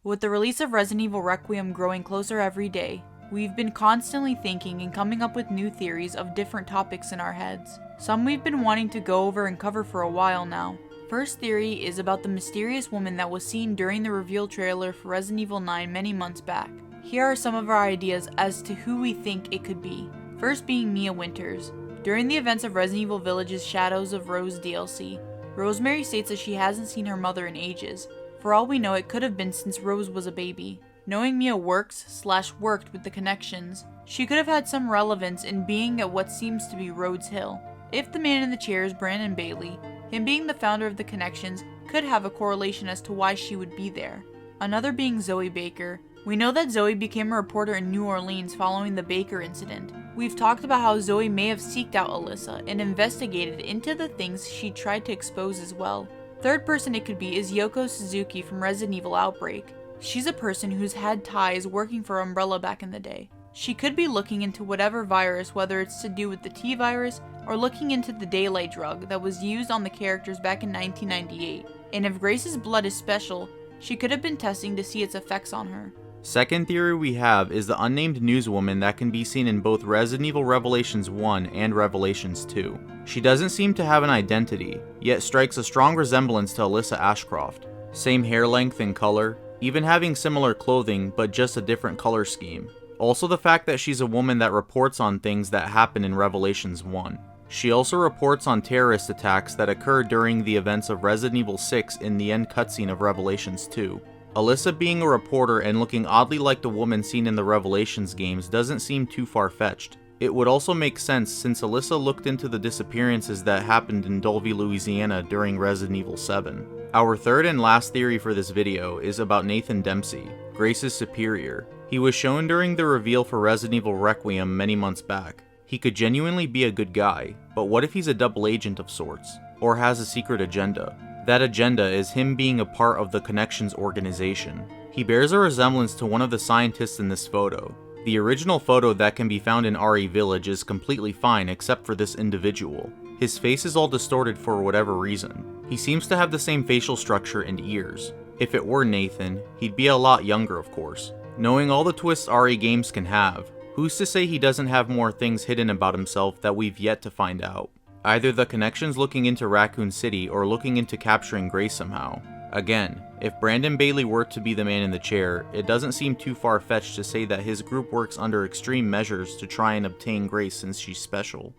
With the release of Resident Evil Requiem growing closer every day, we've been constantly thinking and coming up with new theories of different topics in our heads. Some we've been wanting to go over and cover for a while now. First theory is about the mysterious woman that was seen during the reveal trailer for Resident Evil 9 many months back. Here are some of our ideas as to who we think it could be. First being Mia Winters. During the events of Resident Evil Village's Shadows of Rose DLC, Rosemary states that she hasn't seen her mother in ages. For all we know, it could have been since Rose was a baby. Knowing Mia worked with the connections, she could have had some relevance in being at what seems to be Rhodes Hill. If the man in the chair is Brandon Bailey, him being the founder of the connections could have a correlation as to why she would be there. Another being Zoe Baker. We know that Zoe became a reporter in New Orleans following the Baker incident. We've talked about how Zoe may have seeked out Alyssa and investigated into the things she tried to expose as well. Third person it could be is Yoko Suzuki from Resident Evil Outbreak. She's a person who's had ties working for Umbrella back in the day. She could be looking into whatever virus, whether it's to do with the T-virus or looking into the Daylight drug that was used on the characters back in 1998. And if Grace's blood is special, she could have been testing to see its effects on her. Second theory we have is the unnamed newswoman that can be seen in both Resident Evil Revelations 1 and Revelations 2. She doesn't seem to have an identity, yet strikes a strong resemblance to Alyssa Ashcroft. Same hair length and color, even having similar clothing but just a different color scheme. Also the fact that she's a woman that reports on things that happen in Revelations 1. She also reports on terrorist attacks that occurred during the events of Resident Evil 6 in the end cutscene of Revelations 2. Alyssa being a reporter and looking oddly like the woman seen in the Revelations games doesn't seem too far-fetched. It would also make sense since Alyssa looked into the disappearances that happened in Dulvey, Louisiana during Resident Evil 7. Our third and last theory for this video is about Nathan Dempsey, Grace's superior. He was shown during the reveal for Resident Evil Requiem many months back. He could genuinely be a good guy, but what if he's a double agent of sorts, or has a secret agenda? That agenda is him being a part of the Connections organization. He bears a resemblance to one of the scientists in this photo. The original photo that can be found in RE Village is completely fine except for this individual. His face is all distorted for whatever reason. He seems to have the same facial structure and ears. If it were Nathan, he'd be a lot younger of course. Knowing all the twists RE games can have, who's to say he doesn't have more things hidden about himself that we've yet to find out? Either the Connections looking into Raccoon City or looking into capturing Grace somehow. Again, if Brandon Bailey were to be the man in the chair, it doesn't seem too far-fetched to say that his group works under extreme measures to try and obtain Grace since she's special.